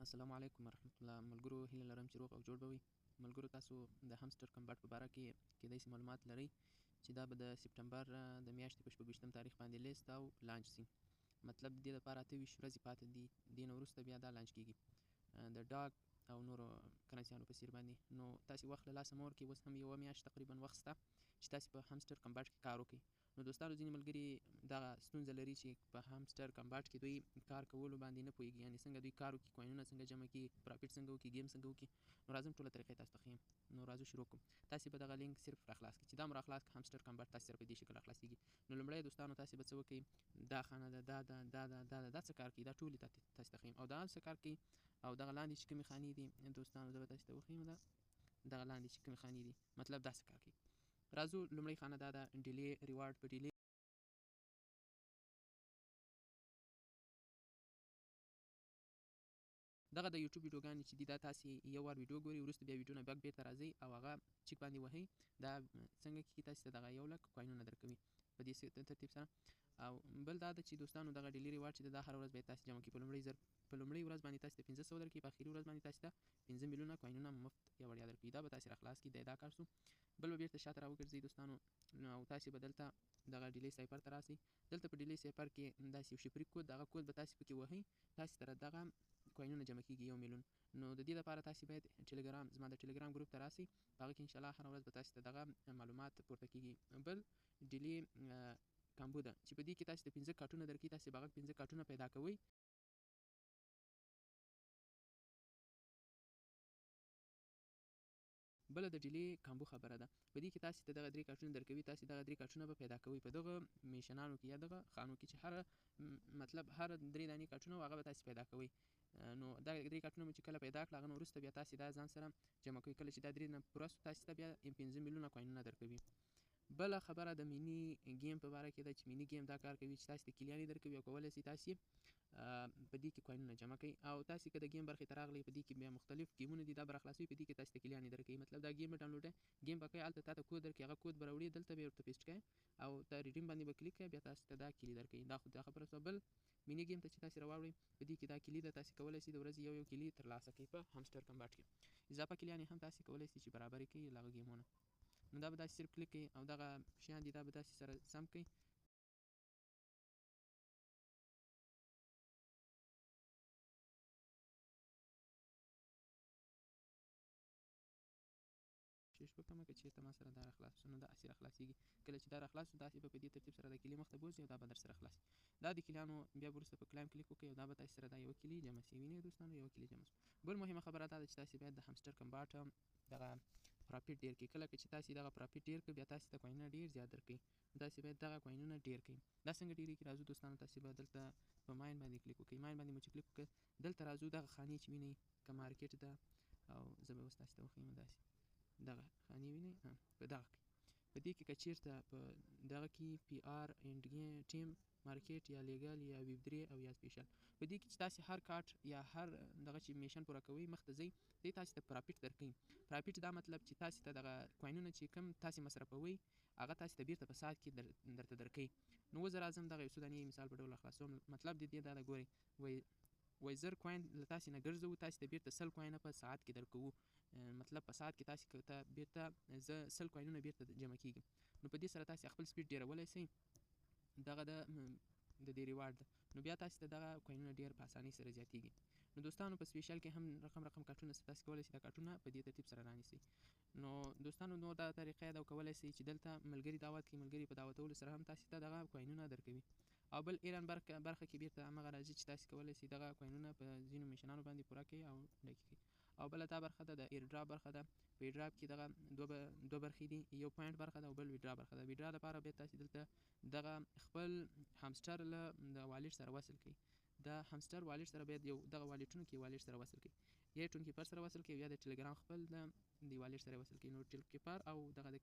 السلام علیکم ورحمت الله. ملګرو هیله لرم چې روغ او جوړ به وئ. ملګرو تاسو د همسټر کمباټ په باره کې کیدای شي معلومات لرئ چې دا به د سپټمبر د میاشتې په 26 تاریخ باندې لیست او لانچ شي. مطلب د دې لپاره 28 ورځې پاتې دي، دې نه وروسته بیا دا لانچ کیږي د ډاګ او نورو کرنسیانو په څیر باندې. نو تاسې وخت له لاسه مه ورکوئ. اوس هم یوه میاشت تقریبا وخت شته چې تاسې په همسټر کمباټ کې کار وکړئ. نو دوستانو ځینې ملګري دغه ستونزه لري چې په همسټر کمباټ کې دوی کار کولو باندې نه پوهېږي، یعنې څنګه دوی کار وکړي، کوینونه څنګه جمع کړي، پرافیټ څنګه وکړي، ګیم څنګه وکړي. نو راځم ټوله طریقه تاسو ته ښیم. نو راځو شروع کوم. تاسې به دغه لینک صرف راخلاص کړئ. چې دا مو راخلاص کړه همسټر کمباټ تاسې سره په دې شکل راخلاصېږي. نو لومړی دوستانو تاسې به څه وکړئ، دا خانه ده، دا څه کار کوي، دا ټولې تاسې ته ښیم او دا څه کار کوي. او دغه لاندې چې کومې خانې دي دوستانو زه به تاسې ته وښیم، دغه لاندې چې کومې خانې دي مطلب دا څه کار کوي. راځو لومړۍ خانه دا ده ډیلې ریوارډ. په ډیلې دغه د یوټیوب ویډیوګانې چې دي دا تاسې یو وار ویډیو ګورئ، وروسته بیا ویډیو نه بیک بېرته راځئ او هغه چیک باندې وهئ. دا څنګه کیږي، تاسې ته دغه 1 لک کوینونه درکوي په دې ترتیب سره. او بل دا ده چې دوستانو دغه ډیلي ریوارډ چې دا هره ورځ باید تاسې جمع کړئ. په لومړۍ ورځ باندې تاسې ته 500 درکوي، په اخري ورځ باندې تاسې ته 5 میلیونه کوینونه مفت یا وړیا درکوي. دا به تاسې راخلاص کړي، دا کار شو. بل به بېرته شاته راوګرځئ دوستانو او تاسې به دلته دغه ډیلي سایپر ته راسئ. دلته په ډیلي سایپر کې داسې یو شفري کود، دغه کود به تاسې پکې وهئ، تاسې سره دغه کوینونه جمع کېږي 1 میلیون. نو د دې لپاره تاسې باید ټلګرام، زما د ټلګرام ګروپ ته راسئ. په هغه کې انشاءالله هره ورځ به تاسې ته دغه معلومات پورته کېږي. بل ډیلي کامبو ده چې په دې کې تاسې ته 15 کارټونه درکوي. تاسې به هغه 15 کارټونه پیدا کوئ. بله د ډیلي کامبو خبره ده، په دې کې تاسې ته دغه 3 کارټونه درکوي. تاسې دغه 3 کارټونه به پیدا کوئ په دغه میشنانو کې یا دغه خانو کې چې مطلب هر 3 دانې کارټونه هغه به تاسې پیدا کوئ. نو دا 3 کارټونه مو چې کله پیدا کړه، هغه نه وروسته بیا تاسې دا ځان سره جمع کوئ. کله چې دا 3 نه پوره سو، تاسې ته بیا 15 میلیونه کوینونه درکوي. بله خبره د مینی گیم په باره کې ده چې مینی گیم دا کار کوي چې تاسې ته کلیانې درکوي او کولی شئ تاسې په دې کې کوینونه جمع کړئ. او تاسې که د گیم برخې ته راغلئ، په دې کې بیا مختلف ګیمونه دي، دا به راخلاصوي، په دې کې تاسې ته کلیانې درکوي. مطلب دا گیم به ډاونلوډوئ، گیم به کوئ، هلته تا ته کود درکوي، هغه کود به راوړي، دلته به یې ورته پیسټ کوئ او د ریډیم باندې به کلیک کوئ، بیا تاسې ته دا کلي درکوي. دا خو دا خبره شوه. بل مینی گیم ته چې تاسې راواړئ، په دې کې دا کلي ده، تاسې کولی شئ د ورځې یو کلي ترلاسه کړئ په همسټر کمباټ کې. اضافه کلیانې هم تاسې کولی شئ چې برابرې کړئ له هغه ګیمونه. نو دا به داسې صرف کلیک کړئ او دغه شیان دي دا به داسې سره سم کړئ. کوشش وکړم که چېرته ما سره دا راخلاص شو، نو داسې راخلاصېږي. کله چې دا راخلاص شو، داسې به په دې ترتیب سره د کلي مخ ته بوځي او دا به در سره خلاص شي. دا د کلیانو بیا وروسته په کلایم کلیک وکړئ او دا به تاسې سره دا یوه کلي جمع شي. وینئ دوستانو، یوه کلي جمع شو. بل مهمه خبره دا ده چې تاسې باید د همسټر کمباټ دغه پرافیټ ډېر کړئ. کله چې تاسې دغه پرافیټ ډېر کړئ، بیا تاسې ته کوینونه ډېر زیات درکوي. تاسې باید دغه کوینونه ډېر کړئ. دا څنګه ډېرېږي؟ راځو دوستانو، تاسې به دلته په ماین باندې کلیک وکړئ. ماین باندې مو چې کلیک وکړئ، دلته راځو دغه خانې چې وینئ که مارکیټ ده، او زه به اوس تاسې ته وښیم داسې دغه خانې وینئ، په دغه کې په دې کې که چېرته په دغه کې پی آر اینډ ټیم مارکیټ یا لیګل یا ویب 3 او یا سپیشل، په دې کې چې تاسې هر کارت یا هر دغه چې میشن پوره کوئ مخ ته ځئ، دی تاسې ته پرافیټ درکوي. پرافیټ دا مطلب چې تاسې ته دغه کوینونه چې کوم تاسې مصرفوئ، هغه تاسې ته بیرته په ساعت کې درته درکوي. نو اوس زه راځم دغه یو څو دانې مثال په ډول راخلاصوم. مطلب د دې دا ده، ګورئ وایي 1000 کوین له تاسې نه ګرځوو، تاسې ته بیرته 100 کوینه په ساعت کې درکوو. مطلب په ساعت کې تاسې ته بیرته 100 کوینونه بیرته جمع کېږي. نو په دې سره تاسې خپل سپیډ ډېرولی شئ. دغه د دې ریوارډ ده. نو بیا تاسې ته دغه کوینونه ډېر په اسانۍ سره زیاتېږي. نو دوستانو په سپیشل کې هم رقم کارټونه شته، تاسې کولی شئ دا کارټونه په دې ترتیب سره رانیسئ. نو دوستانو نور دا طریقه ده او کولی شئ چې دلته ملګري دعوت کړئ. ملګري په دعوتولو سره هم تاسې ته دغه کوینونه درکوي. او بل ایران برخه کې بیرته همغه راځي چې تاسې کولی شئ دغه کوینونه په ځینو میشنانو باندې پوره کړئ او ډکې کړئ. او بله دا برخه ده د ایرډراپ برخه ده. په ایرډراپ کې دغه دوه برخې دي، یو پوینټ برخه ده او بل ویډرا برخه ده. ویډرا لپاره بیا تاسې دلته دغه خپل همسټر له د والټ سره وصل کړئ. د همسټر والټ سره باید یو دغه والټونو کې والټ سره وصل کړئ، یا ټون کیپر سره وصل کړئ یا د ټلګرام خپل د والټ سره وصل کړئ. نو ټل کیپر او دغه د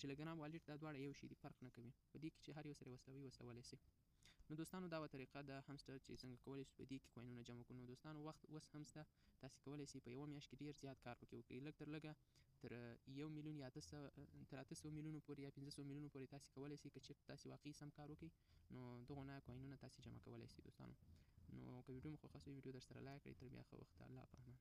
ټلګرام والټ دا دواړه یو شی دي، فرق نه کوي. په دې کې چې هر یو سره وصلولی شئ. نو دوستانو دا وه طریقه د همسټر چې څنګه کولی شو په دې کې کوینونه جمع کړو. نو دوستانو وخت اوس هم شته، تاسې کولی شئ په یوه میاشت کې ډېر زیات کار پکې وکړئ. لږ تر لږه تر 1 میلیون یا 800 میلیونو پورې یا 500 میلیونو پورې تاسې کولی شئ که چېرته تاسې واقعي سم کار وکړئ، نو دغونه کوینونه تاسې جمع کولی شئ دوستانو. نو که ویډیو مو خوښه سوې ویډیو در سره لایک کړئ. تر بیا ښه وخته. الله په امان.